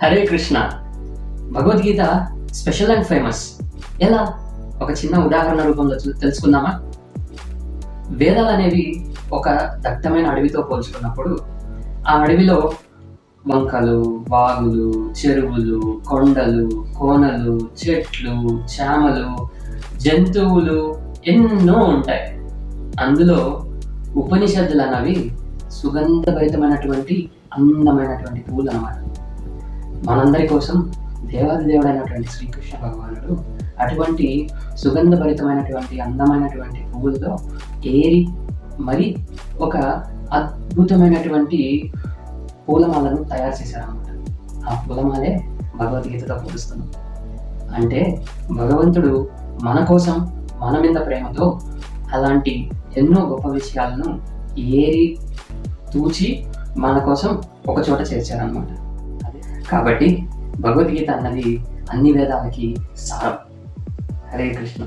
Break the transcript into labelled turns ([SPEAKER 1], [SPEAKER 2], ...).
[SPEAKER 1] Hare Krishna. Bhagavad Gita special and famous. ఎలా? ఒక చిన్న ఉదాహరణ రూపంలో తెలుసుకుందామా? వేదాలు అనేవి ఒక దట్టమైన అడవితో పోల్చుకున్నప్పుడు ఆ అడవిలో వంకలు, వాగులు, చెరువులు, కొండలు, కోనలు, చెట్లు, చేమలు, జంతువులు ఎన్నో ఉంటాయి. అందులో ఉపనిషత్తులు అన్నవి సుగంధభరితమైనటువంటి అందమైనటువంటి పూలు అన్నమాట. మనందరి కోసం దేవాది దేవుడైనటువంటి శ్రీకృష్ణ భగవానుడు అటువంటి సుగంధభరితమైనటువంటి అందమైనటువంటి పువ్వులతో ఏరి మరి ఒక అద్భుతమైనటువంటి పూలమాలను తయారు చేశారన్నమాట. ఆ పూలమాలే భగవద్గీతతో పోలుస్తున్నాం. అంటే భగవంతుడు మన కోసం మన మీద ప్రేమతో అలాంటి ఎన్నో గొప్ప విషయాలను ఏరి తూచి మన కోసం ఒక చోట చేర్చారన్నమాట. కాబట్టి భగవద్గీత అన్నది అన్ని వేదాలకి సారం. హరే కృష్ణ.